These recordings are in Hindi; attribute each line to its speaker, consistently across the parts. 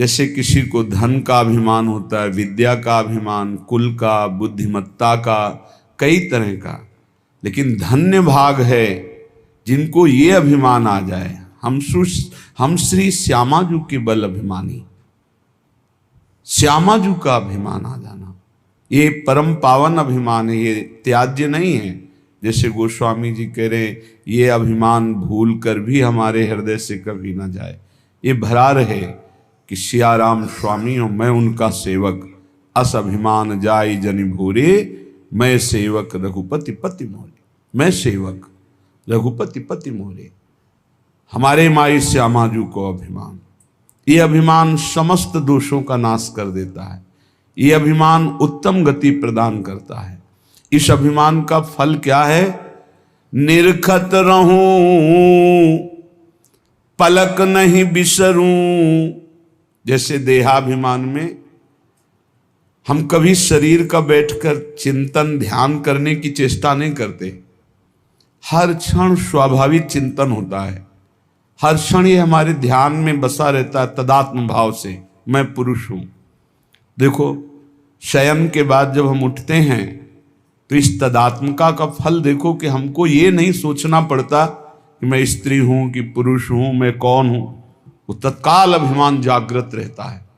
Speaker 1: जैसे किसी को धन का अभिमान होता है, विद्या का अभिमान, कुल का, बुद्धिमत्ता का, कई तरह का, लेकिन धन्य भाग है जिनको ये अभिमान आ जाए, हम श्री श्यामाजू के बल अभिमानी, श्यामाजू का अभिमान आ जाना, ये परम पावन अभिमान है, ये त्याज्य नहीं है। जैसे गोस्वामी जी कह रहे हैं, ये अभिमान भूल कर भी हमारे हृदय से कभी ना जाए, ये भरा रहे कि सियाराम स्वामी हो मैं उनका सेवक, अस अभिमान जाय जनि भूरे, मैं सेवक रघुपति पति मोरे, मैं सेवक रघुपति पति मोरे। हमारे माई श्यामाजू को अभिमान, ये अभिमान समस्त दोषों का नाश कर देता है, ये अभिमान उत्तम गति प्रदान करता है। इस अभिमान का फल क्या है? निरखत रहूं पलक नहीं बिसरूं। जैसे देहाभिमान में हम कभी शरीर का बैठकर चिंतन ध्यान करने की चेष्टा नहीं करते, हर क्षण स्वाभाविक चिंतन होता है, हर क्षण ये हमारे ध्यान में बसा रहता है तदात्म भाव से, मैं पुरुष हूं। देखो शयन के बाद जब हम उठते हैं तो इस तदात्मका का फल देखो कि हमको ये नहीं सोचना पड़ता कि मैं स्त्री हूं कि पुरुष हूं, मैं कौन हूं, वो तत्काल अभिमान जागृत रहता है।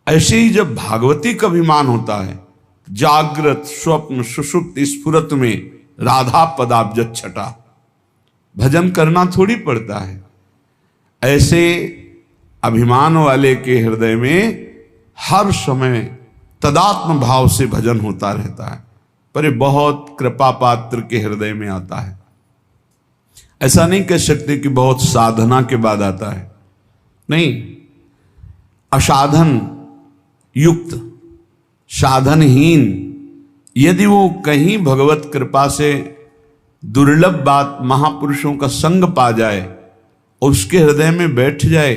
Speaker 1: ऐसे ही जब भागवती का अभिमान होता है, जागृत स्वप्न सुषुप्त स्फुरत में राधा पदाब्ज छटा, भजन करना थोड़ी पड़ता है। ऐसे अभिमान वाले के हृदय में हर समय तदात्म भाव से भजन होता रहता है, पर ये बहुत कृपा पात्र के हृदय में आता है। ऐसा नहीं कह सकते कि बहुत साधना के बाद आता है, नहीं, असाधन युक्त, साधनहीन यदि वो कहीं भगवत कृपा से दुर्लभ बात महापुरुषों का संग पा जाए और उसके हृदय में बैठ जाए,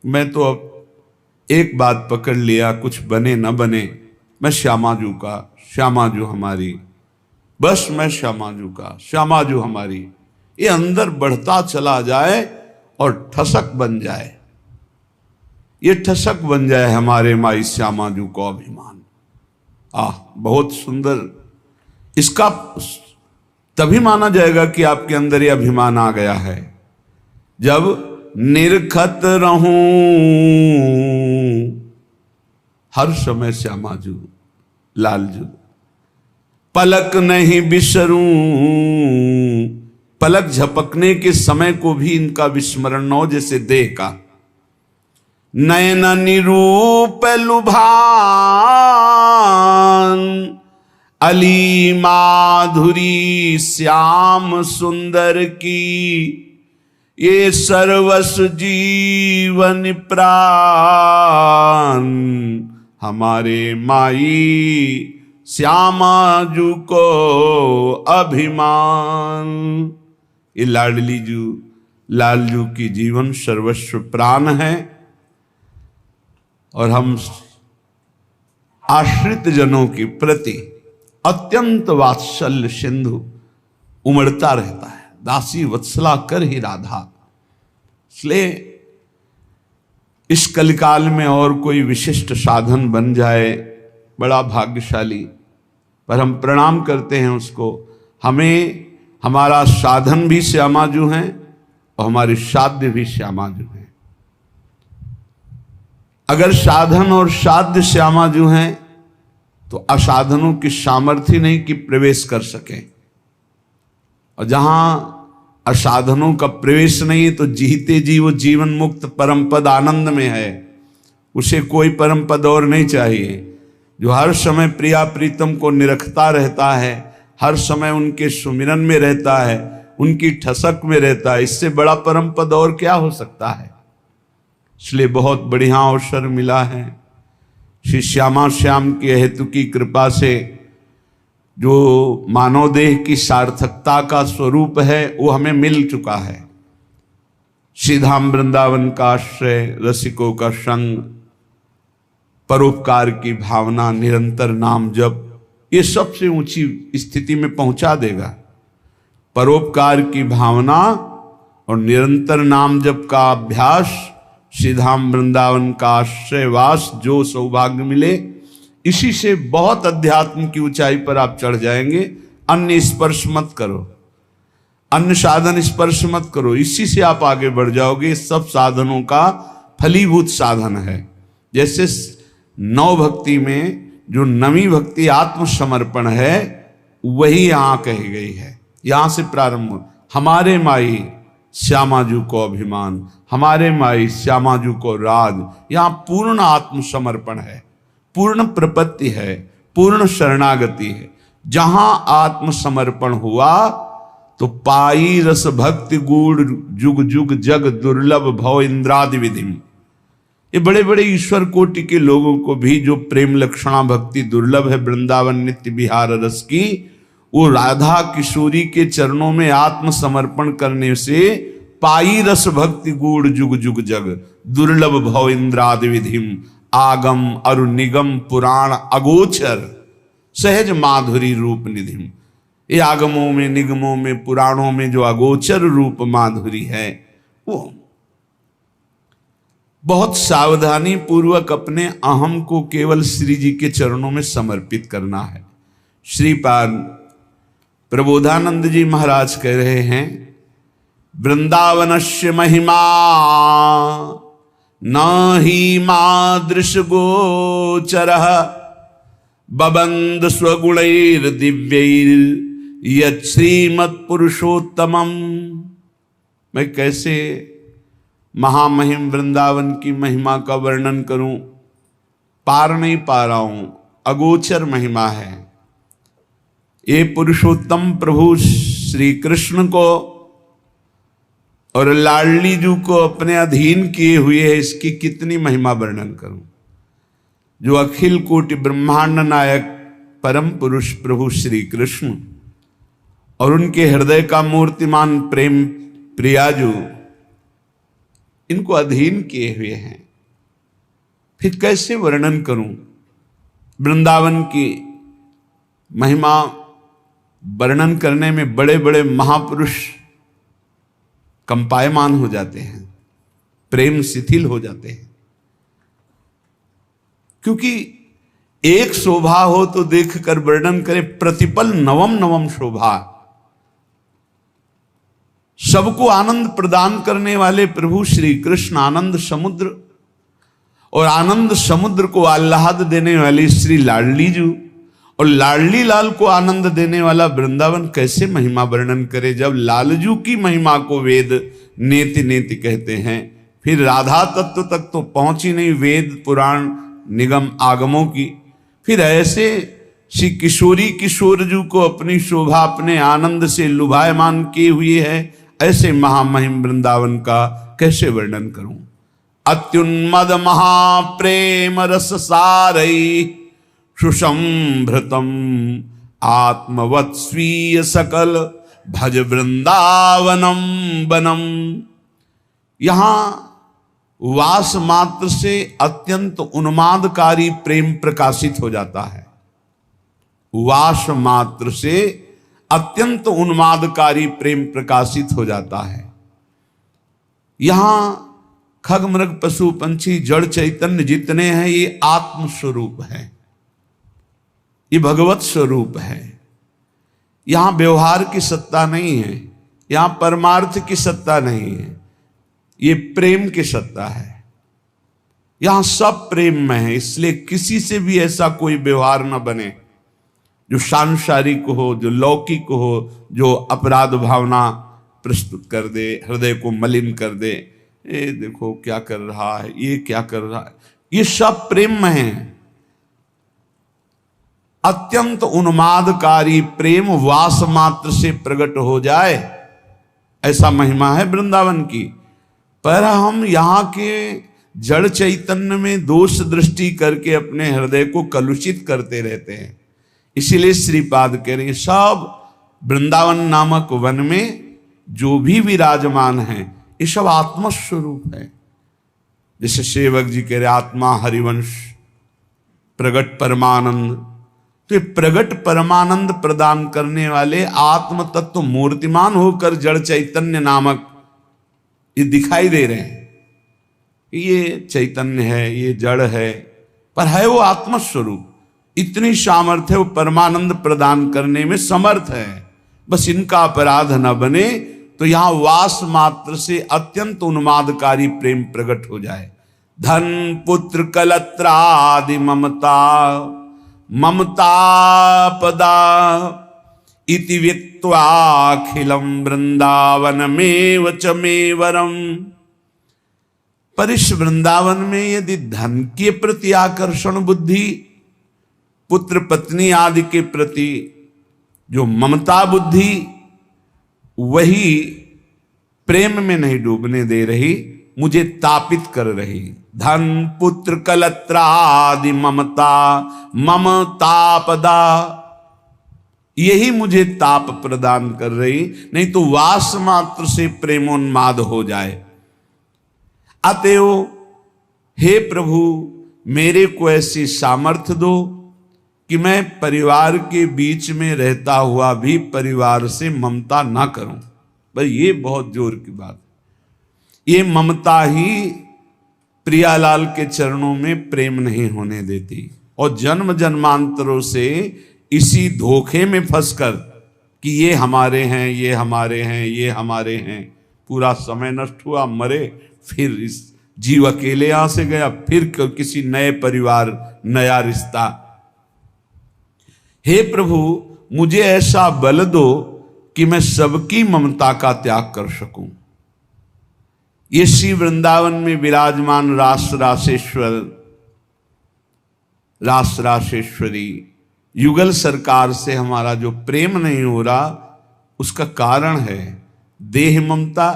Speaker 1: मैं तो अब एक बात पकड़ लिया, कुछ बने न बने, मैं श्यामाजू का, श्यामाजू हमारी, बस मैं श्यामाजू का, श्यामाजू हमारी, ये अंदर बढ़ता चला जाए और ठसक बन जाए, ये ठसक बन जाए हमारे माई श्यामाजू को अभिमान। बहुत सुंदर, इसका तभी माना जाएगा कि आपके अंदर ये अभिमान आ गया है जब निरखत रहूं हर समय श्यामाजू लालजू, पलक नहीं बिसरूं, पलक झपकने के समय को भी इनका विस्मरण न हो, जैसे देह का। नयन निरूप लुभान अली माधुरी श्याम सुंदर की, ये सर्वस जीवन प्राण हमारे माई श्यामाजू को अभिमान। ये लालजू की जीवन सर्वस्व प्राण है और हम आश्रित जनों के प्रति अत्यंत वात्सल्य सिंधु उमड़ता रहता है, दासी वत्सला कर ही राधा। इसलिए इस कलिकाल में और कोई विशिष्ट साधन बन जाए बड़ा भाग्यशाली, पर हम प्रणाम करते हैं उसको। हमें हमारा साधन भी श्यामाजू हैं और हमारी साध्य भी श्यामाजू हैं। अगर साधन और साध्य श्यामाजू हैं तो असाधनों की सामर्थ्य नहीं कि प्रवेश कर सकें, और जहां असाधनों का प्रवेश नहीं है तो जीते जी वो जीवन मुक्त परम पद आनंद में है, उसे कोई परम पद और नहीं चाहिए। जो हर समय प्रिया प्रीतम को निरखता रहता है, हर समय उनके सुमिरन में रहता है, उनकी ठसक में रहता है, इससे बड़ा परम पद और क्या हो सकता है। इसलिए बहुत बढ़िया अवसर मिला है श्री श्यामा श्याम के हेतु की कृपा से, जो मानव देह की सार्थकता का स्वरूप है वो हमें मिल चुका है। श्रीधाम वृंदावन का आश्रय, रसिकों का संग, परोपकार की भावना, निरंतर नाम जप, ये सबसे ऊंची स्थिति में पहुंचा देगा। परोपकार की भावना और निरंतर नाम जप का अभ्यास श्री धाम वृंदावन का आश्रयवास जो सौभाग्य मिले, इसी से बहुत अध्यात्म की ऊंचाई पर आप चढ़ जाएंगे। अन्य स्पर्श मत करो, अन्य साधन स्पर्श मत करो, इसी से आप आगे बढ़ जाओगे। सब साधनों का फलीभूत साधन है। जैसे नौ भक्ति में जो नवी भक्ति आत्मसमर्पण है, वही यहां कही गई है। यहां से प्रारंभ, हमारे माई श्यामाजू को अभिमान, हमारे माई श्यामाजू को राज। यहां पूर्ण आत्मसमर्पण है, पूर्ण प्रपत्ति है, पूर्ण शरणागति है। जहां आत्मसमर्पण हुआ तो पाई रस भक्ति गूढ़ जुग जुग जग दुर्लभ भव इंद्रादि विधिम। ये बड़े बड़े ईश्वर कोटि के लोगों को भी जो प्रेम लक्षणा भक्ति दुर्लभ है वृंदावन नित्य विहार रस की, वो राधा किशोरी के चरणों में आत्मसमर्पण करने से पाई रस भक्ति गूढ़ जुग जुग जग दुर्लभ भव इंद्रादि विधिम। आगम अरु निगम पुराण अगोचर सहज माधुरी रूप निधिम। ये आगमों में, निगमों में, पुराणों में जो अगोचर रूप माधुरी है, वो बहुत सावधानी पूर्वक अपने अहम को केवल श्री जी के चरणों में समर्पित करना है। श्रीपाद प्रबोधानंद जी महाराज कह रहे हैं, वृंदावनस्य महिमा न ही मादृश गोचरः बबंद स्वगुणैर दिव्यैर यत् श्रीमत्पुरुषोत्तमम्। मैं कैसे महामहिम वृंदावन की महिमा का वर्णन करूं, पार नहीं पा रहा हूं। अगोचर महिमा है। ये पुरुषोत्तम प्रभु श्री कृष्ण को और लाडली जू को अपने अधीन किए हुए है, इसकी कितनी महिमा वर्णन करूं। जो अखिल कोटि ब्रह्मांड नायक परम पुरुष प्रभु श्री कृष्ण और उनके हृदय का मूर्तिमान प्रेम प्रियाजू, इनको अधीन किए हुए हैं। फिर कैसे वर्णन करूं। वृंदावन की महिमा वर्णन करने में बड़े बड़े महापुरुष कंपायमान हो जाते हैं, प्रेम शिथिल हो जाते हैं। क्योंकि एक शोभा हो तो देखकर वर्णन करे, प्रतिपल नवम नवम शोभा। सबको आनंद प्रदान करने वाले प्रभु श्री कृष्ण आनंद समुद्र, और आनंद समुद्र को आह्लाद देने वाली श्री लाडली जू, और लाडली लाल को आनंद देने वाला वृंदावन, कैसे महिमा वर्णन करे। जब लालजू की महिमा को वेद नेति नेति कहते हैं, फिर राधा तत्व तक तो पहुंची नहीं, वेद पुराण निगम आगमों की। फिर ऐसे श्री किशोरी किशोरजू को अपनी शोभा अपने आनंद से लुभायमान किए हुए है। ऐसे महामहिम वृंदावन का कैसे वर्णन करूं। अत्युन्मद महाप्रेम रस सारई सुसंभृतम आत्मवत् स्वीय सकल भज वृंदावनम बनम। यहां वास मात्र से अत्यंत उन्मादकारी प्रेम प्रकाशित हो जाता है। वास मात्र से अत्यंत उन्मादकारी प्रेम प्रकाशित हो जाता है। यहां खग मृग पशु पंछी जड़ चैतन्य जितने हैं, ये आत्म स्वरूप है, ये भगवत स्वरूप है। यहां व्यवहार की सत्ता नहीं है, यहां परमार्थ की सत्ता नहीं है, ये प्रेम की सत्ता है। यहां सब प्रेम में है, इसलिए किसी से भी ऐसा कोई व्यवहार न बने जो सांसारिक हो, जो लौकिक हो, जो अपराध भावना प्रस्तुत कर दे, हृदय को मलिन कर दे। ये देखो क्या कर रहा है, ये क्या कर रहा है, ये सब प्रेम में है। अत्यंत उन्मादकारी प्रेम वास मात्र से प्रकट हो जाए, ऐसा महिमा है वृंदावन की। पर हम यहाँ के जड़ चैतन्य में दोष दृष्टि करके अपने हृदय को कलुषित करते रहते हैं। इसीलिए श्रीपाद कह रहे हैं, सब वृंदावन नामक वन में जो भी विराजमान है, ये सब आत्मस्वरूप है। जैसे सेवक जी कह रहे आत्मा हरिवंश प्रगट परमानंद, तो ये प्रगट परमानंद प्रदान करने वाले आत्म तत्व मूर्तिमान होकर जड़ चैतन्य नामक ये दिखाई दे रहे हैं। ये चैतन्य है, ये जड़ है, पर है वो आत्मस्वरूप। इतनी सामर्थ्य वो परमानंद प्रदान करने में समर्थ है। बस इनका अपराध न बने तो यहां वास मात्र से अत्यंत उन्मादकारी प्रेम प्रकट हो जाए। धन पुत्र कलत्रादि ममता ममता पदा इति व्यक्त्वाखिलम वृंदावनमेव च मे वरम। पर इस वृंदावन में यदि धन के प्रति आकर्षण बुद्धि, पुत्र पत्नी आदि के प्रति जो ममता बुद्धि, वही प्रेम में नहीं डूबने दे रही, मुझे तापित कर रही। धन पुत्र कलत्रा आदि ममता ममतापदा, यही मुझे ताप प्रदान कर रही, नहीं तो वास मात्र से प्रेमोन्माद हो जाए। अतएव हे प्रभु, मेरे को ऐसी सामर्थ्य दो कि मैं परिवार के बीच में रहता हुआ भी परिवार से ममता ना करूं। पर ये बहुत जोर की बात है। ये ममता ही प्रियालाल के चरणों में प्रेम नहीं होने देती, और जन्म जन्मांतरों से इसी धोखे में फंसकर कि ये हमारे हैं, ये हमारे हैं, ये हमारे हैं, पूरा समय नष्ट हुआ, मरे, फिर इस जीव अकेले यहां से गया, फिर किसी नए परिवार, नया रिश्ता। हे प्रभु, मुझे ऐसा बल दो कि मैं सबकी ममता का त्याग कर सकूं। ये श्री वृंदावन में विराजमान रास रासेश्वर, रास रासेश्वरी युगल सरकार से हमारा जो प्रेम नहीं हो रहा, उसका कारण है देह ममता,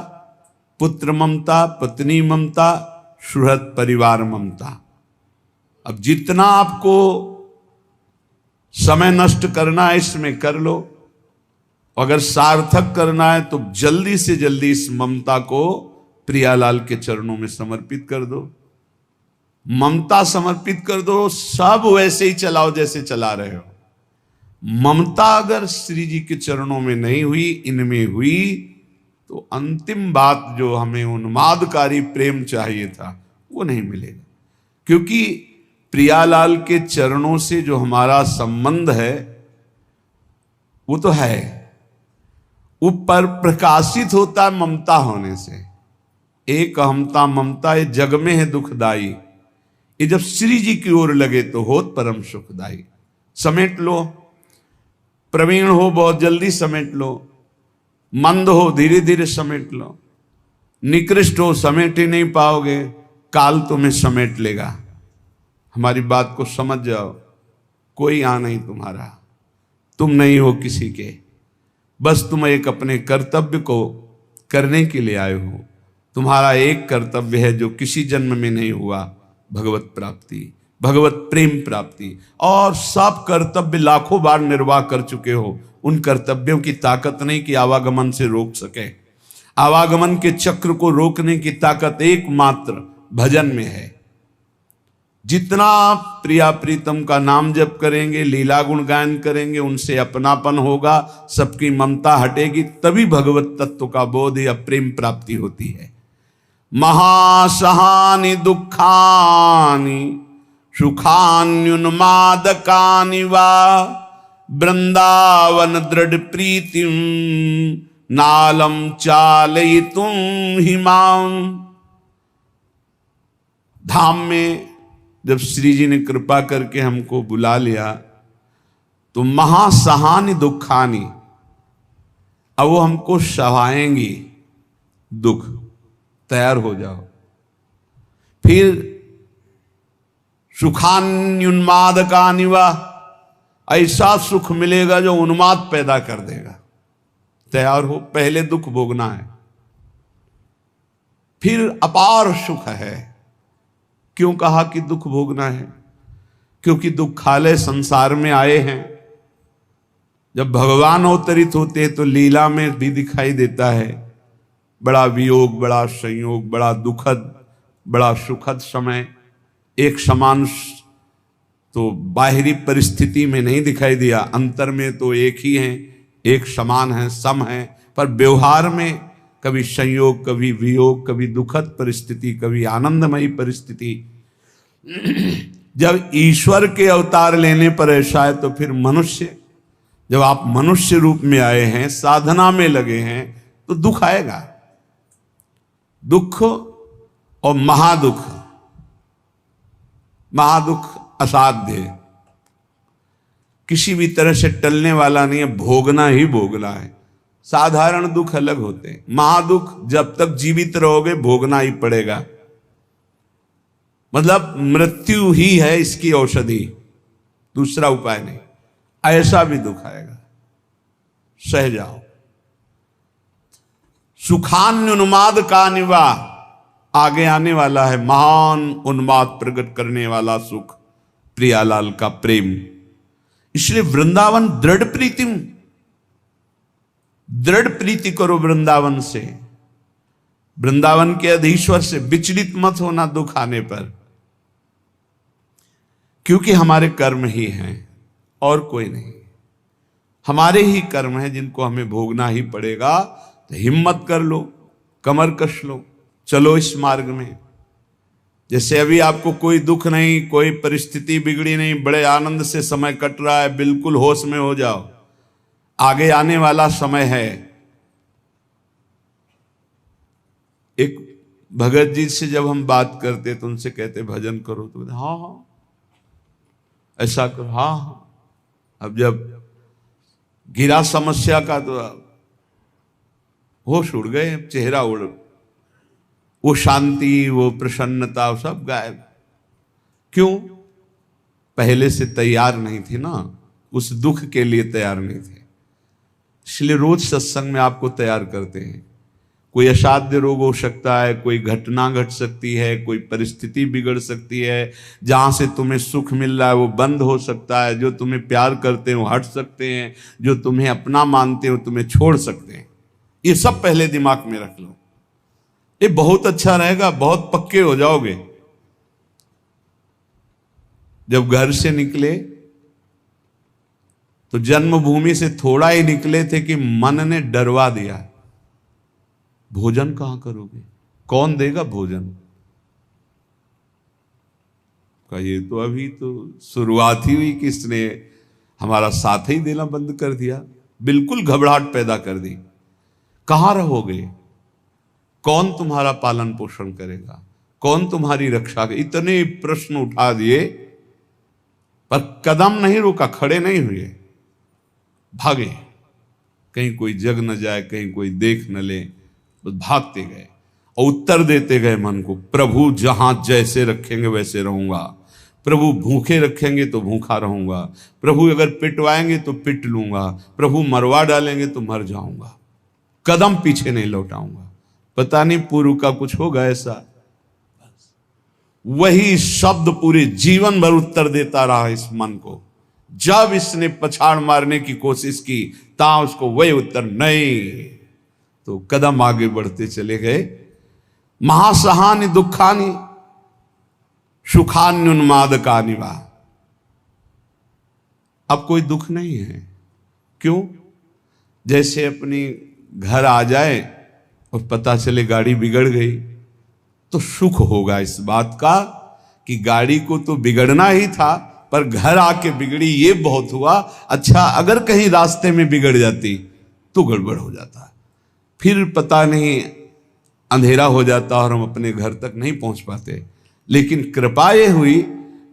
Speaker 1: पुत्र ममता, पत्नी ममता, सुहृद परिवार ममता। अब जितना आपको समय नष्ट करना है इसमें कर लो, अगर सार्थक करना है तो जल्दी से जल्दी इस ममता को प्रियालाल के चरणों में समर्पित कर दो। ममता समर्पित कर दो, सब वैसे ही चलाओ जैसे चला रहे हो। ममता अगर श्री जी के चरणों में नहीं हुई, इनमें हुई, तो अंतिम बात जो हमें उन्मादकारी प्रेम चाहिए था वो नहीं मिलेगा। क्योंकि प्रियालाल के चरणों से जो हमारा संबंध है वो तो है, वो पर प्रकाशित होता है ममता होने से। एक अहमता ममता ये जग में है दुखदाई, ये जब श्री जी की ओर लगे तो होत परम सुखदाई। समेट लो, प्रवीण हो बहुत जल्दी समेट लो, मंद हो धीरे धीरे समेट लो, निकृष्ट हो समेट ही नहीं पाओगे, काल तुम्हें समेट लेगा। हमारी बात को समझ जाओ, कोई आ नहीं तुम्हारा, तुम नहीं हो किसी के, बस तुम एक अपने कर्तव्य को करने के लिए आए हो। तुम्हारा एक कर्तव्य है जो किसी जन्म में नहीं हुआ, भगवत प्राप्ति, भगवत प्रेम प्राप्ति। और सब कर्तव्य लाखों बार निर्वाह कर चुके हो, उन कर्तव्यों की ताकत नहीं कि आवागमन से रोक सके। आवागमन के चक्र को रोकने की ताकत एकमात्र भजन में है। जितना प्रिया प्रीतम का नाम जप करेंगे, लीला गुण गायन करेंगे, उनसे अपनापन होगा, सबकी ममता हटेगी, तभी भगवत तत्व का बोध या प्रेम प्राप्ति होती है। महासहानि दुखानि सुखान्युन्मादकानि वा वृंदावन दृढ़ प्रीतिम नालम चालयितुम हिमाम। धाम में जब श्री जी ने कृपा करके हमको बुला लिया तो महासहानि दुखानि, अब वो हमको सहाएंगी दुख, तैयार हो जाओ। फिर सुखान्युन्मादकानि वा, ऐसा सुख मिलेगा जो उन्माद पैदा कर देगा, तैयार हो, पहले दुख भोगना है। फिर अपार सुख है। क्यों कहा कि दुख भोगना है? क्योंकि दुखालय संसार में आए हैं। जब भगवान अवतरित होते हैं तो लीला में भी दिखाई देता है बड़ा वियोग, बड़ा संयोग, बड़ा दुखद, बड़ा सुखद समय। एक समान तो बाहरी परिस्थिति में नहीं दिखाई दिया, अंतर में तो एक ही हैं, एक समान है, सम है, पर व्यवहार में कभी संयोग, कभी वियोग, कभी दुखद परिस्थिति, कभी आनंदमयी परिस्थिति। जब ईश्वर के अवतार लेने पर ऐसा है तो फिर मनुष्य, जब आप मनुष्य रूप में आए हैं, साधना में लगे हैं, तो दुख आएगा। दुख और महादुख, महादुख असाध्य, किसी भी तरह से टलने वाला नहीं है, भोगना ही भोगना है। साधारण दुख अलग होते हैं, महादुख जब तक जीवित रहोगे भोगना ही पड़ेगा। मतलब मृत्यु ही है इसकी औषधि, दूसरा उपाय नहीं। ऐसा भी दुख आएगा, सह जाओ। सुखान्युन्माद का निवा, आगे आने वाला है महान उन्माद प्रकट करने वाला सुख, प्रियालाल का प्रेम। इसलिए वृंदावन दृढ़ प्रीतिम, दृढ़ प्रीति करो वृंदावन से, वृंदावन के अधीश्वर से। विचलित मत होना दुख आने पर, क्योंकि हमारे कर्म ही हैं और कोई नहीं। हमारे ही कर्म हैं जिनको हमें भोगना ही पड़ेगा। तो हिम्मत कर लो, कमर कस लो, चलो इस मार्ग में। जैसे अभी आपको कोई दुख नहीं, कोई परिस्थिति बिगड़ी नहीं, बड़े आनंद से समय कट रहा है, बिल्कुल होश में हो जाओ, आगे आने वाला समय है। एक भगत जी से जब हम बात करते तो उनसे कहते भजन करो, तो हाँ हाँ ऐसा करो, हाँ हाँ। अब जब गिरा समस्या का तो होश उड़ गए, चेहरा उड़, वो शांति, वो प्रसन्नता, वो सब गायब। क्यों? पहले से तैयार नहीं थी ना, उस दुख के लिए तैयार नहीं थे। इसलिए रोज सत्संग में आपको तैयार करते हैं। कोई असाध्य रोग हो सकता है, कोई घटना घट सकती है, कोई परिस्थिति बिगड़ सकती है, जहां से तुम्हें सुख मिल रहा है वो बंद हो सकता है, जो तुम्हें प्यार करते हैं वो हट सकते हैं, जो तुम्हें अपना मानते हैं वो तुम्हें छोड़ सकते हैं। ये सब पहले दिमाग में रख लो, ये बहुत अच्छा रहेगा, बहुत पक्के हो जाओगे। जब घर से निकले तो जन्मभूमि से थोड़ा ही निकले थे कि मन ने डरवा दिया, भोजन कहां करोगे, कौन देगा भोजन का। ये तो अभी तो शुरुआत ही हुई कि इसने हमारा साथ ही देना बंद कर दिया, बिल्कुल घबराहट पैदा कर दी। कहां रहोगे, कौन तुम्हारा पालन पोषण करेगा, कौन तुम्हारी रक्षा करेगा। इतने प्रश्न उठा दिए पर कदम नहीं रुका, खड़े नहीं हुए, भागे। कहीं कोई जग न जाए, कहीं कोई देख न ले, बस भागते गए और उत्तर देते गए मन को, प्रभु जहां जैसे रखेंगे वैसे रहूंगा, प्रभु भूखे रखेंगे तो भूखा रहूंगा, प्रभु अगर पिटवाएंगे तो पिट लूंगा, प्रभु मरवा डालेंगे तो मर जाऊंगा, कदम पीछे नहीं लौटाऊंगा। पता नहीं पूर्व का कुछ होगा ऐसा। वही शब्द पूरे जीवन भर उत्तर देता रहा इस मन को। जब इसने पछाड़ मारने की कोशिश की ता उसको वही उत्तर नहीं, तो कदम आगे बढ़ते चले गए। महासहानि दुखानि सुखान्युन्मादकानि वा। अब कोई दुख नहीं है। क्यों? जैसे अपनी घर आ जाए और पता चले गाड़ी बिगड़ गई तो सुख होगा इस बात का कि गाड़ी को तो बिगड़ना ही था, पर घर आके बिगड़ी ये बहुत हुआ। अच्छा, अगर कहीं रास्ते में बिगड़ जाती तो गड़बड़ हो जाता, फिर पता नहीं अंधेरा हो जाता और हम अपने घर तक नहीं पहुंच पाते। लेकिन कृपा ये हुई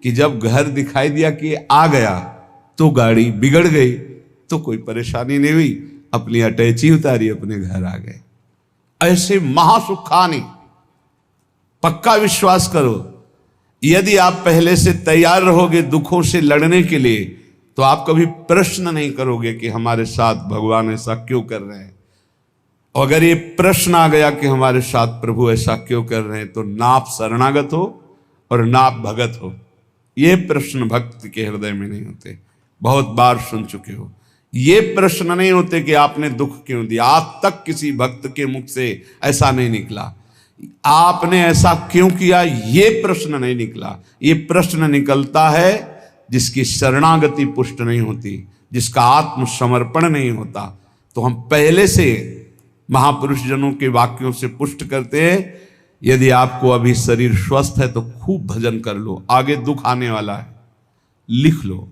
Speaker 1: कि जब घर दिखाई दिया कि आ गया तो गाड़ी बिगड़ गई, तो कोई परेशानी नहीं हुई, अपनी अटैची उतारी, अपने घर आ गए। ऐसे महासुखानी, पक्का विश्वास करो, यदि आप पहले से तैयार रहोगे दुखों से लड़ने के लिए तो आप कभी प्रश्न नहीं करोगे कि हमारे साथ भगवान ऐसा क्यों कर रहे हैं। और अगर ये प्रश्न आ गया कि हमारे साथ प्रभु ऐसा क्यों कर रहे हैं, तो ना आप शरणागत हो और ना आप भगत हो। ये प्रश्न भक्त के हृदय में नहीं होते, बहुत बार सुन चुके हो। ये प्रश्न नहीं होते कि आपने दुख क्यों दिया, आज तक किसी भक्त के मुख से ऐसा नहीं निकला, आपने ऐसा क्यों किया, ये प्रश्न नहीं निकला। ये प्रश्न निकलता है जिसकी शरणागति पुष्ट नहीं होती, जिसका आत्मसमर्पण नहीं होता। तो हम पहले से महापुरुष जनों के वाक्यों से पुष्ट करते हैं, यदि आपको अभी शरीर स्वस्थ है तो खूब भजन कर लो, आगे दुख आने वाला है। लिख लो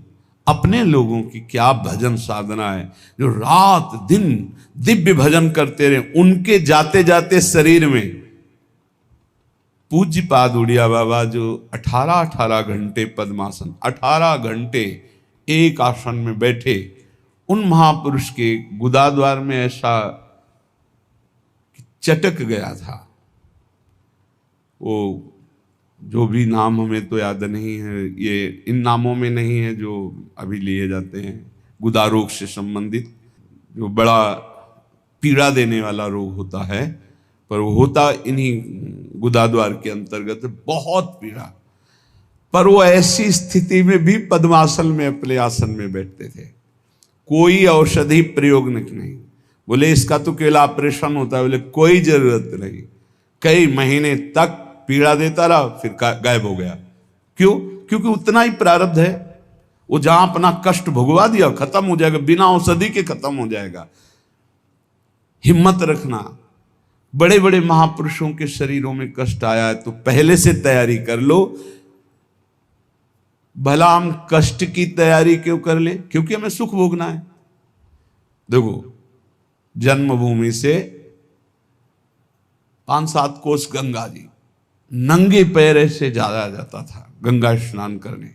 Speaker 1: अपने लोगों की क्या भजन साधना है, जो रात दिन दिव्य भजन करते रहे। उनके जाते जाते शरीर में पूज्य पाद उड़िया बाबा जो 18 घंटे पद्मासन, 18 घंटे एक आसन में बैठे, उन महापुरुष के गुदाद्वार में ऐसा चटक गया था। वो जो भी नाम हमें तो याद नहीं है, ये इन नामों में नहीं है जो अभी लिए जाते हैं, गुदा रोग से संबंधित जो बड़ा पीड़ा देने वाला रोग होता है, पर वो होता इन्हीं गुदाद्वार के अंतर्गत, बहुत पीड़ा। पर वो ऐसी स्थिति में भी पद्मासन में अपने आसन में बैठते थे, कोई औषधि प्रयोग नहीं। बोले इसका तो केवल ऑपरेशन होता है, बोले कोई जरूरत नहीं। कई महीने तक पीड़ा देता रहा, फिर गायब हो गया। क्यों? क्योंकि उतना ही प्रारब्ध है। वो जहां अपना कष्ट भुगवा दिया खत्म हो जाएगा, बिना औषधि के खत्म हो जाएगा। हिम्मत रखना। बड़े बड़े महापुरुषों के शरीरों में कष्ट आया है तो पहले से तैयारी कर लो। भला हम कष्ट की तैयारी क्यों कर ले? क्योंकि हमें सुख भोगना है। देखो, जन्मभूमि से 5-7 कोस गंगा जी, नंगे पैर से जाया जाता था गंगा स्नान करने।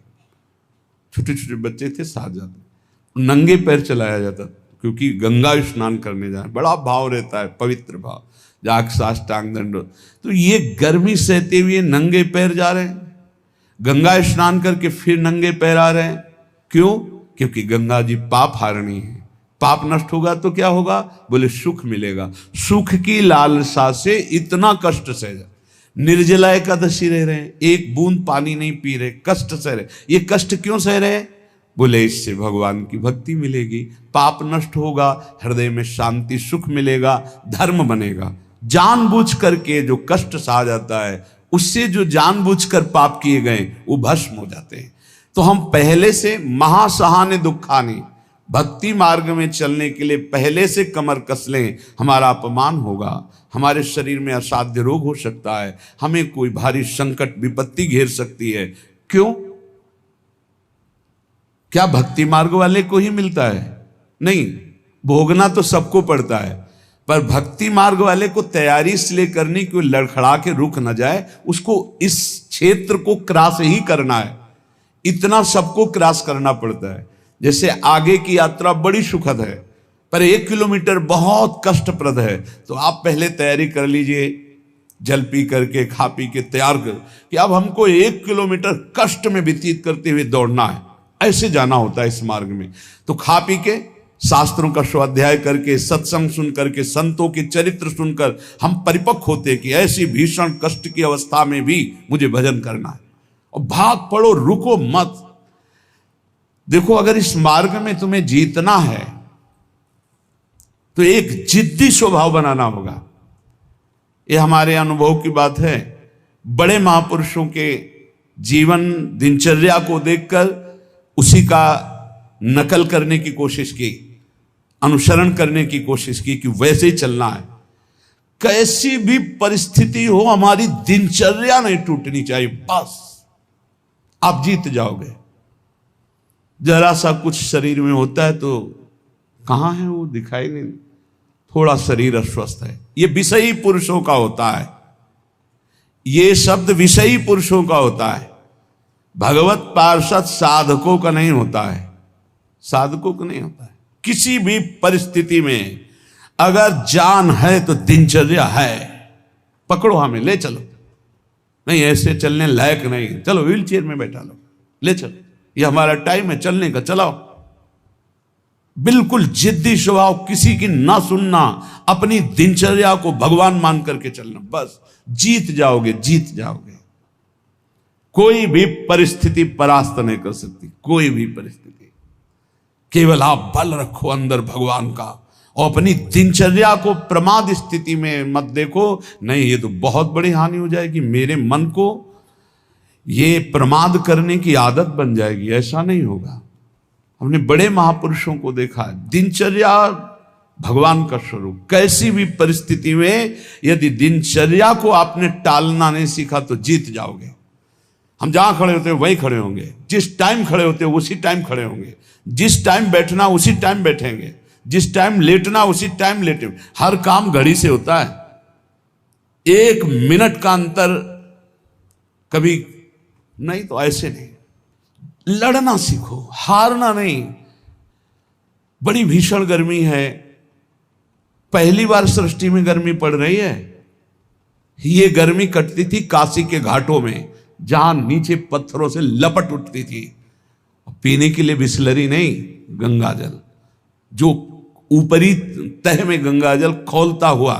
Speaker 1: छोटे छोटे बच्चे थे, साथ जाते, नंगे पैर चलाया जाता, क्योंकि गंगा स्नान करने जाए, बड़ा भाव रहता है, पवित्र भाव, जाग साष्टांग दंड। तो ये गर्मी सहते हुए नंगे पैर जा रहे हैं, गंगा स्नान करके फिर नंगे पैर आ रहे हैं। क्यों? क्योंकि गंगा जी पाप हारणी है। पाप नष्ट होगा तो क्या होगा? बोले सुख मिलेगा। सुख की लालसा से इतना कष्ट सह रहे, निर्जला एकादशी रह रहे हैं, एक बूंद पानी नहीं पी रहे, कष्ट सह रहे। ये कष्ट क्यों सह रहे? बोले इससे भगवान की भक्ति मिलेगी, पाप नष्ट होगा, हृदय में शांति सुख मिलेगा, धर्म बनेगा। जानबूझ करके जो कष्ट सहा जाता है, उससे जो जानबूझकर पाप किए गए वो भस्म हो जाते हैं। तो हम पहले से महासहाने दुखानी, भक्ति मार्ग में चलने के लिए पहले से कमर कस लें। हमारा अपमान होगा, हमारे शरीर में असाध्य रोग हो सकता है, हमें कोई भारी संकट विपत्ति घेर सकती है। क्यों? क्या भक्ति मार्ग वाले को ही मिलता है? नहीं, भोगना तो सबको पड़ता है, पर भक्ति मार्ग वाले को तैयारी इसलिए करनी कि वो लड़खड़ा के रुक न जाए, उसको इस क्षेत्र को क्रॉस ही करना है। इतना सबको क्रॉस करना पड़ता है। जैसे आगे की यात्रा बड़ी सुखद है, पर 1 किलोमीटर बहुत कष्टप्रद है, तो आप पहले तैयारी कर लीजिए, जल पी करके, खा पी के तैयार कर कि अब हमको 1 किलोमीटर कष्ट में व्यतीत करते हुए दौड़ना है। ऐसे जाना होता है इस मार्ग में। तो खा पी के, शास्त्रों का स्वाध्याय करके, सत्संग सुन करके, संतों के चरित्र सुनकर हम परिपक्व होते कि ऐसी भीषण कष्ट की अवस्था में भी मुझे भजन करना है। और भाग पड़ो, रुको मत। देखो, अगर इस मार्ग में तुम्हें जीतना है तो एक जिद्दी स्वभाव बनाना होगा। यह हमारे अनुभव की बात है। बड़े महापुरुषों के जीवन दिनचर्या को देखकर उसी का नकल करने की कोशिश की, अनुसरण करने की कोशिश की कि वैसे ही चलना है। कैसी भी परिस्थिति हो, हमारी दिनचर्या नहीं टूटनी चाहिए, बस आप जीत जाओगे। जरा सा कुछ शरीर में होता है तो कहां है वो, दिखाई नहीं, थोड़ा शरीर अस्वस्थ है, ये विषयी पुरुषों का होता है। ये शब्द विषयी पुरुषों का होता है, भगवत पार्षद साधकों का नहीं होता है। साधकों का नहीं होता है। किसी भी परिस्थिति में अगर जान है तो दिनचर्या है, पकड़ो, हमें ले चलो। नहीं, ऐसे चलने लायक नहीं, चलो व्हील चेयर में बैठा लो, ले चलो, ये हमारा टाइम है चलने का, चलाओ। बिल्कुल जिद्दी स्वभाव, किसी की ना सुनना, अपनी दिनचर्या को भगवान मान करके चलना, बस जीत जाओगे, जीत जाओगे। कोई भी परिस्थिति परास्त नहीं कर सकती, कोई भी परिस्थिति। केवल आप बल रखो अंदर भगवान का, और अपनी दिनचर्या को प्रमाद स्थिति में मत देखो। नहीं, ये तो बहुत बड़ी हानि हो जाएगी, मेरे मन को ये प्रमाद करने की आदत बन जाएगी। ऐसा नहीं होगा। हमने बड़े महापुरुषों को देखा, दिनचर्या भगवान का स्वरूप। कैसी भी परिस्थिति में यदि दिनचर्या को आपने टालना नहीं सीखा तो जीत जाओगे। हम जहां खड़े होते हैं वहीं खड़े होंगे, जिस टाइम खड़े होते हैं उसी टाइम खड़े होंगे, जिस टाइम बैठना उसी टाइम बैठेंगे, जिस टाइम लेटना उसी टाइम लेटेंगे। हर काम घड़ी से होता है, 1 मिनट का अंतर कभी नहीं। तो ऐसे नहीं, लड़ना सीखो, हारना नहीं। बड़ी भीषण गर्मी है, पहली बार सृष्टि में गर्मी पड़ रही है। ये गर्मी कटती थी काशी के घाटों में, जहां नीचे पत्थरों से लपट उठती थी। पीने के लिए बिस्लरी नहीं, गंगा जल, जो ऊपरी तह में गंगा जल खौलता हुआ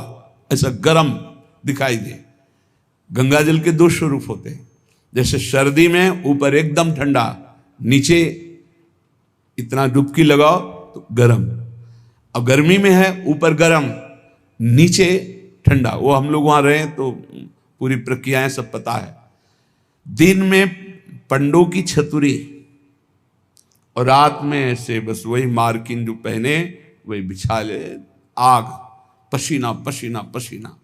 Speaker 1: ऐसा गर्म दिखाई दे। गंगा जल के 2 स्वरूप होते हैं, जैसे सर्दी में ऊपर एकदम ठंडा, नीचे इतना डुबकी लगाओ तो गर्म। अब गर्मी में है ऊपर गर्म नीचे ठंडा। वो हम लोग वहां रहे तो पूरी प्रक्रियाएं सब पता है। दिन में पंडों की छतुरी और रात में ऐसे बस वही मार्किन जो पहने वही बिछा ले, आग, पसीना पसीना पसीना।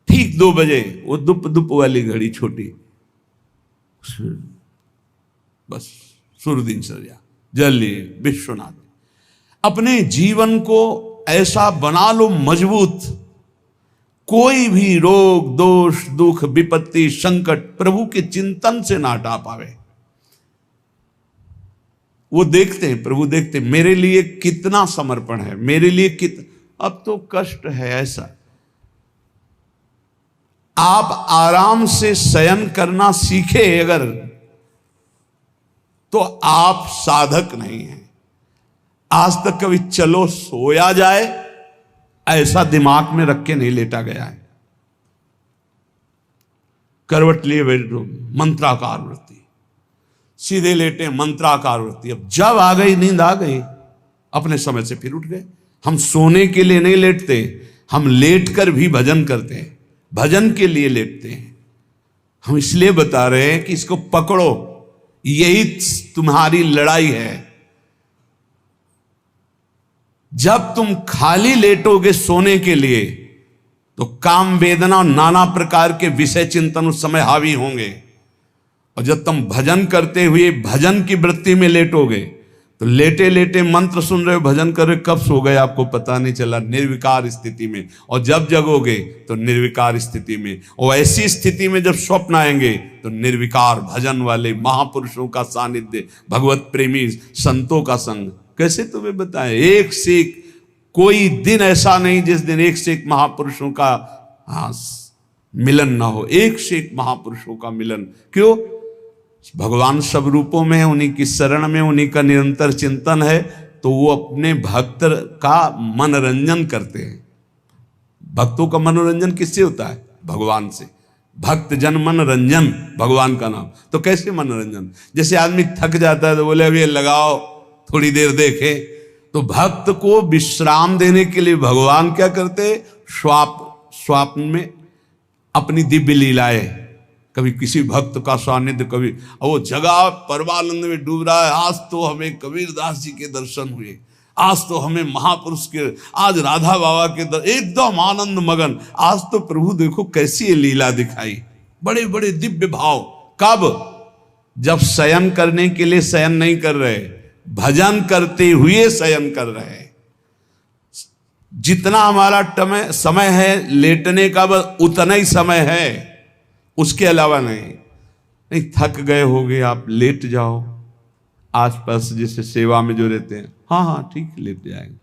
Speaker 1: ठीक 2 बजे वो दुप दुप वाली घड़ी छोटी, बस सूर्य दिनचर्या जल लिए विश्वनाथ। अपने जीवन को ऐसा बना लो मजबूत, कोई भी रोग दोष दुख विपत्ति संकट प्रभु के चिंतन से ना हटा पावे। वो देखते हैं, प्रभु देखते हैं मेरे लिए कितना समर्पण है, मेरे लिए अब तो कष्ट है ऐसा। आप आराम से शयन करना सीखे अगर, तो आप साधक नहीं हैं। आज तक कभी चलो सोया जाए ऐसा दिमाग में रख के नहीं लेटा गया है। करवट लिए बैठो, मंत्राकार वृत्ति, सीधे लेटे मंत्राकार वृत्ति। अब जब आ गई नींद आ गई, अपने समय से फिर उठ गए। हम सोने के लिए नहीं लेटते, हम लेट कर भी भजन करते हैं, भजन के लिए लेटते हैं। हम इसलिए बता रहे हैं कि इसको पकड़ो, यही तुम्हारी लड़ाई है। जब तुम खाली लेटोगे सोने के लिए तो काम वेदना और नाना प्रकार के विषय चिंतन उस समय हावी होंगे। और जब तुम भजन करते हुए भजन की वृत्ति में लेटोगे तो लेटे लेटे मंत्र सुन रहे हो, भजन कर रहे, कब सो गए आपको पता नहीं चला, निर्विकार स्थिति में। और जब जगोगे तो निर्विकार स्थिति में। और ऐसी स्थिति में जब स्वप्न आएंगे तो निर्विकार भजन वाले महापुरुषों का सानिध्य, भगवत प्रेमी संतों का संग। कैसे तुम्हें बताएं, एक से एक कोई दिन ऐसा नहीं जिस दिन एक से एक महापुरुषों का मिलन ना हो, एक से एक महापुरुषों का मिलन। क्यों? भगवान सब रूपों में है, उन्हीं की शरण में, उन्हीं का निरंतर चिंतन है, तो वो अपने भक्त का मनोरंजन करते हैं। भक्तों का मनोरंजन किससे होता है? भगवान से। भक्त जन मनोरंजन भगवान का नाम। तो कैसे मनोरंजन? जैसे आदमी थक जाता है तो बोले अब ये लगाओ थोड़ी देर देखे। तो भक्त को विश्राम देने के लिए भगवान क्या करते? स्वप्न में अपनी दिव्य लीलाएं, कभी किसी भक्त का सानिध्य, कभी वो जगह परमानंद में डूब रहा है, आज तो हमें कबीरदास जी के दर्शन हुए, आज तो हमें महापुरुष के, आज राधा बाबा के एकदम आनंद मगन। आज तो प्रभु देखो कैसी ये लीला दिखाई, बड़े बड़े दिव्य भाव। कब? जब शयन करने के लिए शयन नहीं कर रहे, भजन करते हुए शयन कर रहे हैं। जितना हमारा समय है लेटने का, बस उतना ही समय है, उसके अलावा नहीं। थक गए होगे आप, लेट जाओ। आसपास जैसे सेवा में जो रहते हैं, हाँ ठीक लेट जाएंगे।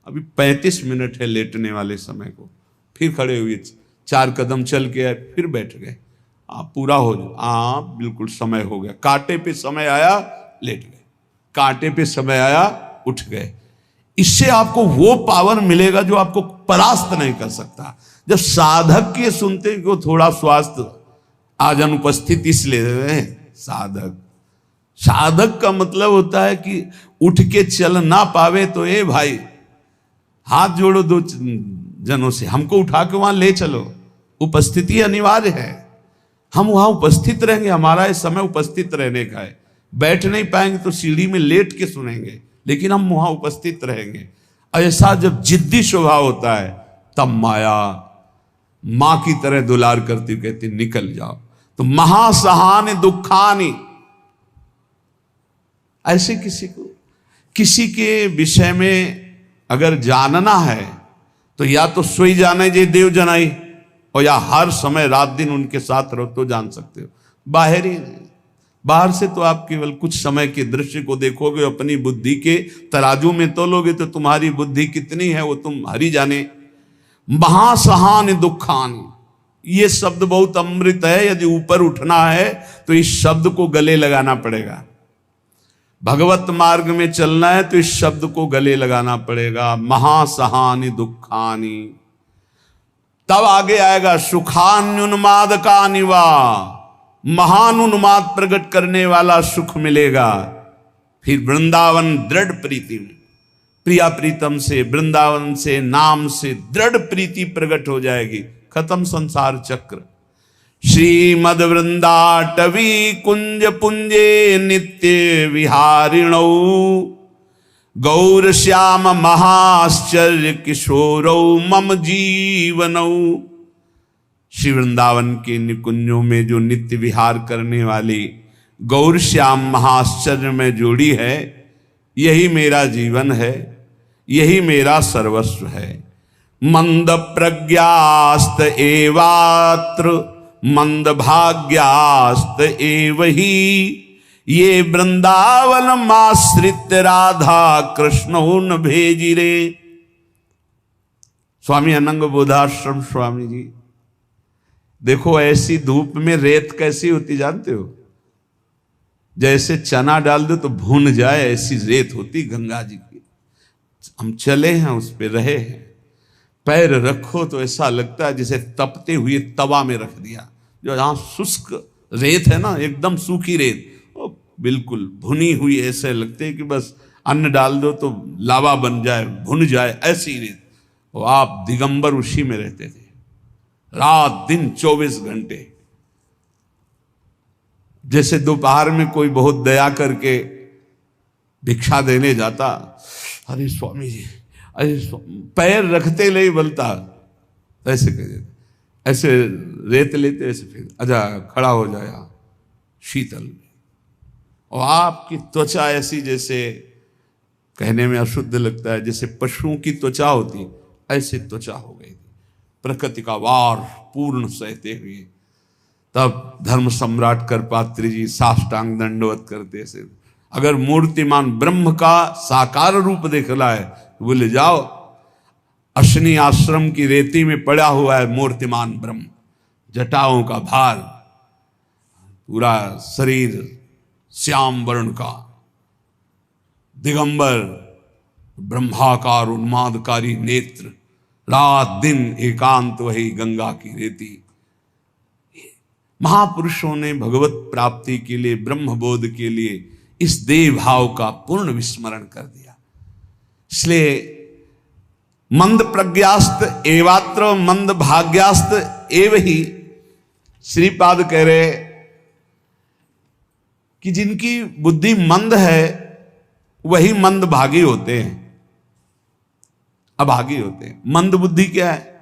Speaker 1: अभी 35 मिनट है लेटने वाले समय को। फिर खड़े हुए 4 कदम चल के आए, फिर बैठ गए। आप पूरा हो जाओ, बिल्कुल समय हो गया। कांटे पे समय आया, लेट गए, कांटे पे समय आया, उठ गए। इससे आपको वो पावर मिलेगा जो आपको परास्त नहीं कर सकता। जब साधक के सुनते हैं कि थोड़ा स्वास्थ्य आज अनुपस्थित इसलिए हैं, साधक का मतलब होता है कि उठ के चल ना पावे तो ए भाई हाथ जोड़ो 2 जनों से, हमको उठा के वहां ले चलो। उपस्थिति अनिवार्य है, हम वहां उपस्थित रहेंगे। हमारा इस समय उपस्थित रहने का है। बैठ नहीं पाएंगे तो सीढ़ी में लेट के सुनेंगे, लेकिन हम वहां उपस्थित रहेंगे। ऐसा जब जिद्दी स्वभाव होता है तब माया मां की तरह दुलार करती हुई कहती निकल जाओ। तो महासहानि दुखानि, ऐसे किसी के विषय में अगर जानना है तो या तो सोई जाने जे देव जनाई, और या हर समय रात दिन उनके साथ रहो तो जान सकते हो। बाहर से तो आप केवल कुछ समय के दृश्य को देखोगे, अपनी बुद्धि के तराजू में तोलोगे तो तुम्हारी बुद्धि कितनी है वो तुम हरि जाने। महासहानि दुखानि, ये शब्द बहुत अमृत है। यदि ऊपर उठना है तो इस शब्द को गले लगाना पड़ेगा। भगवत मार्ग में चलना है तो इस शब्द को गले लगाना पड़ेगा। महासहानि दुखानि। तब आगे आएगा सुखान्युन्माद का निवा, महानुन्माद प्रकट करने वाला सुख मिलेगा। फिर वृंदावन दृढ़ प्रीति, प्रिया प्रीतम से, वृंदावन से, नाम से दृढ़ प्रीति प्रकट हो जाएगी। खत्म संसार चक्र। श्रीमद वृंदाटवी कुंज पुंजे नित्य विहारिणौ, गौर श्याम महाश्चर्य किशोरौ मम जीवनौ। श्री वृंदावन के निकुंजों में जो नित्य विहार करने वाली गौर श्याम महाश्चर्य में जोड़ी है, यही मेरा जीवन है, यही मेरा सर्वस्व है। मंद प्रज्ञास्त एवात्र मंद भाग्यास्त एव ही, ये वृंदावन माश्रित राधा कृष्ण न भेजिरे। स्वामी अनंग बोधाश्रम स्वामी जी, देखो ऐसी धूप में रेत कैसी होती जानते हो? जैसे चना डाल दो तो भून जाए ऐसी रेत होती गंगा जी की। हम चले हैं, उस पे रहे हैं, पैर रखो तो ऐसा लगता है जैसे तपते हुए तवा में रख दिया। जो जहां शुष्क रेत है ना, एकदम सूखी रेत, वो बिल्कुल भुनी हुई, ऐसे लगते है कि बस अन्न डाल दो तो लावा बन जाए, भुन जाए, ऐसी रेत। वो आप दिगंबर उसी में रहते थे, रात दिन 24 घंटे। जैसे दोपहर में कोई बहुत दया करके भिक्षा देने जाता, अरे स्वामी जी, अरे पैर रखते ले बलता, ऐसे कह देते, ऐसे रेत लेते, ऐसे फिर अच्छा खड़ा हो जाया शीतल में। और आपकी त्वचा ऐसी जैसे कहने में अशुद्ध लगता है, जैसे पशुओं की त्वचा होती, ऐसी त्वचा हो गई थी। प्रकृति का वार पूर्ण सहते हुए तब धर्म सम्राट करपात्री जी साष्टांग दंडवत करते से, अगर मूर्तिमान ब्रह्म का साकार रूप देखना है बोले जाओ, अश्विनी आश्रम की रेती में पड़ा हुआ है मूर्तिमान ब्रह्म, जटाओं का भार, पूरा शरीर श्याम वर्ण का, दिगंबर, ब्रह्माकार उन्मादकारी नेत्र, रात दिन एकांत वही गंगा की रेती। महापुरुषों ने भगवत प्राप्ति के लिए, ब्रह्म बोध के लिए इस देह भाव का पूर्ण विस्मरण कर दिया। इसलिए मंद प्रज्ञास्त एवात्र मंद भाग्यास्त एव ही, श्रीपाद कह रहे कि जिनकी बुद्धि मंद है वही मंद भागी होते हैं, अभागी होते हैं। मंद बुद्धि क्या है?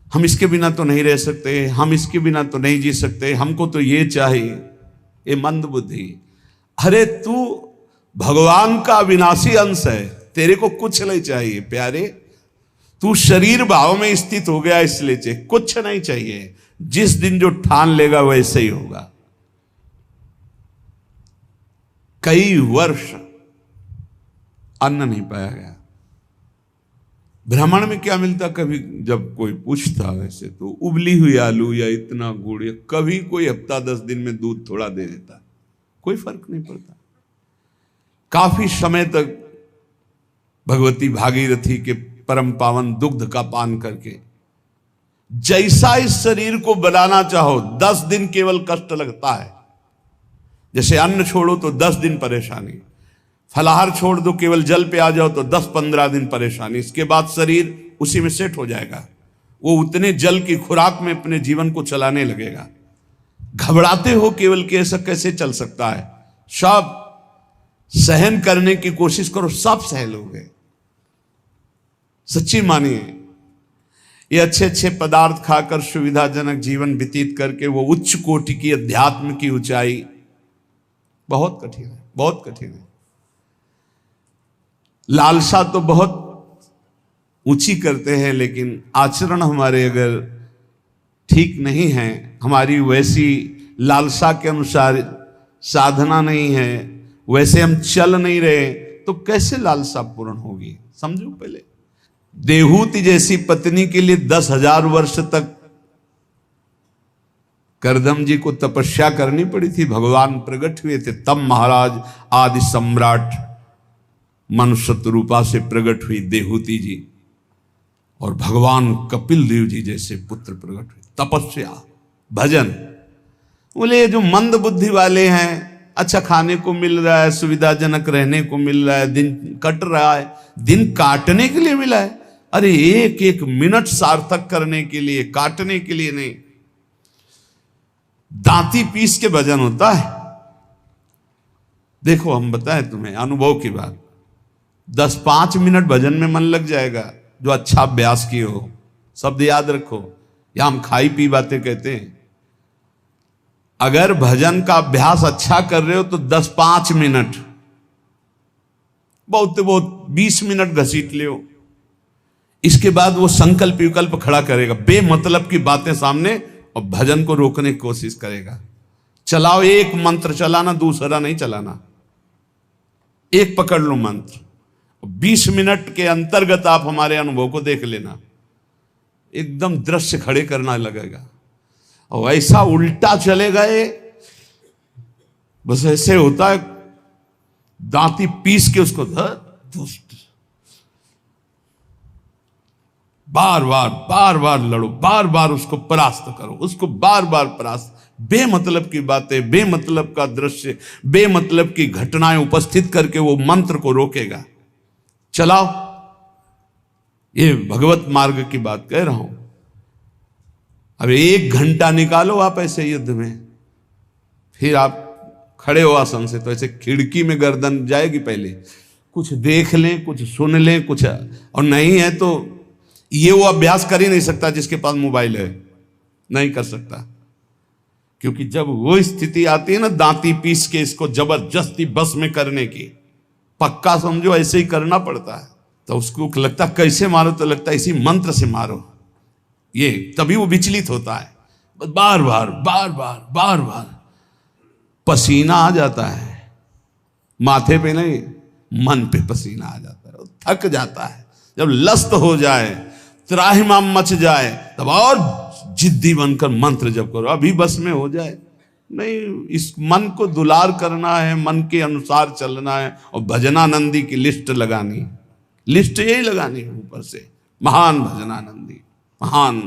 Speaker 1: हम इसके बिना तो नहीं रह सकते, हम इसके बिना तो नहीं जी सकते, हमको तो ये चाहिए, ये मंद बुद्धि। अरे तू भगवान का अविनाशी अंश है, तेरे को कुछ नहीं चाहिए प्यारे, तू शरीर भाव में स्थित हो गया, इसलिए चाहिए, कुछ नहीं चाहिए। जिस दिन जो ठान लेगा वैसे ही होगा। कई वर्ष अन्न नहीं पाया गया। भ्रमण में क्या मिलता, कभी जब कोई पूछता वैसे तो उबली हुई आलू या इतना गुड़, या कभी कोई हफ्ता 10 दिन में दूध थोड़ा दे देता, कोई फर्क नहीं पड़ता। काफी समय तक भगवती भागीरथी के परम पावन दुग्ध का पान करके जैसा इस शरीर को बनाना चाहो, 10 दिन केवल कष्ट लगता है। जैसे अन्न छोड़ो तो 10 दिन परेशानी, फलाहार छोड़ दो, केवल जल पे आ जाओ तो 10-15 दिन परेशानी, इसके बाद शरीर उसी में सेट हो जाएगा। वो उतने जल की खुराक में अपने जीवन को चलाने लगेगा। घबराते हो केवल कि ऐसा कैसे चल सकता है, सब सहन करने की कोशिश करो, सब सह लोगे। सच्ची मानिए, ये अच्छे अच्छे पदार्थ खाकर सुविधाजनक जीवन व्यतीत करके वो उच्च कोटि की अध्यात्म की ऊंचाई बहुत कठिन है, बहुत कठिन है। लालसा तो बहुत ऊंची करते हैं, लेकिन आचरण हमारे अगर ठीक नहीं है, हमारी वैसी लालसा के अनुसार साधना नहीं है, वैसे हम चल नहीं रहे, तो कैसे लालसा पूर्ण होगी? समझो पहले, देहूति जैसी पत्नी के लिए 10,000 वर्ष तक करदम जी को तपस्या करनी पड़ी थी। भगवान प्रकट हुए थे, तब महाराज आदि सम्राट मनुष्य रूपा से प्रकट हुई देहूति जी, और भगवान कपिल देव जी जैसे पुत्र प्रकट हुए। तपस्या, भजन। बोले ये जो मंद बुद्धि वाले हैं, अच्छा खाने को मिल रहा है, सुविधाजनक रहने को मिल रहा है, दिन कट रहा है, दिन काटने के लिए मिला है। अरे एक एक मिनट सार्थक करने के लिए, काटने के लिए नहीं। दांती पीस के भजन होता है। देखो हम बताएं तुम्हें अनुभव की बात, 10-5 मिनट भजन में मन लग जाएगा, जो अच्छा अभ्यास किए हो। शब्द याद रखो, या हम खाई पी बातें कहते हैं। अगर भजन का अभ्यास अच्छा कर रहे हो तो 10-5 मिनट, बहुत बहुत 20 मिनट घसीट ले। इसके बाद वो संकल्प विकल्प खड़ा करेगा, बेमतलब की बातें सामने, और भजन को रोकने की कोशिश करेगा। चलाओ, एक मंत्र चलाना, दूसरा नहीं चलाना, एक पकड़ लो मंत्र। 20 मिनट के अंतर्गत आप हमारे अनुभव को देख लेना, एकदम दृश्य खड़े करना लगेगा। और ऐसा उल्टा चलेगा ये, बस ऐसे होता है, दांती पीस के उसको बार बार बार बार लड़ो, बार बार उसको परास्त करो, उसको बार बार परास्त। बेमतलब की बातें, बेमतलब का दृश्य, बेमतलब की घटनाएं उपस्थित करके वो मंत्र को रोकेगा। चलाओ, ये भगवत मार्ग की बात कह रहा हूं। अब 1 घंटा निकालो आप ऐसे युद्ध में, फिर आप खड़े हो आसन से, तो ऐसे खिड़की में गर्दन जाएगी। पहले कुछ देख लें, कुछ सुन लें, कुछ, और नहीं है तो ये वो अभ्यास कर ही नहीं सकता जिसके पास मोबाइल है, नहीं कर सकता। क्योंकि जब वो स्थिति आती है ना, दांती पीस के इसको जबरदस्ती बस में करने की, पक्का समझो ऐसे ही करना पड़ता है। तो उसको लगता कैसे मारो, तो लगता है इसी मंत्र से मारो, ये तभी वो विचलित होता है। बार बार बार बार बार बार पसीना आ जाता है, माथे पे नहीं, मन पे पसीना आ जाता है, थक जाता है। जब लस्त हो जाए, त्राहिमाम मच जाए, तब और जिद्दी बनकर मंत्र जप करो, अभी बस में हो जाए। नहीं, इस मन को दुलार करना है, मन के अनुसार चलना है, और भजनानंदी की लिस्ट लगानी, लिस्ट यही लगानी है ऊपर से। महान भजनानंदी, महान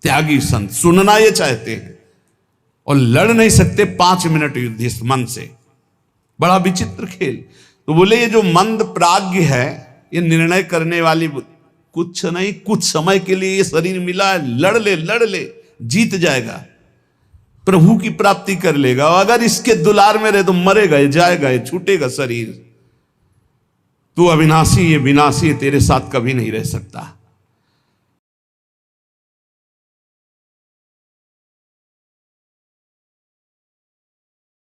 Speaker 1: त्यागी संत, सुनना ये चाहते हैं और लड़ नहीं सकते 5 मिनट युद्ध इस मन से। बड़ा विचित्र खेल। तो बोले ये जो मंद प्राज्ञ है, ये निर्णय करने वाली कुछ नहीं, कुछ समय के लिए ये शरीर मिला है, लड़ ले, जीत जाएगा, प्रभु की प्राप्ति कर लेगा। और अगर इसके दुलार में रहे तो मरेगा, जाएगा, छूटेगा शरीर। तू अविनाशी, ये विनाशी, तेरे साथ कभी नहीं रह सकता।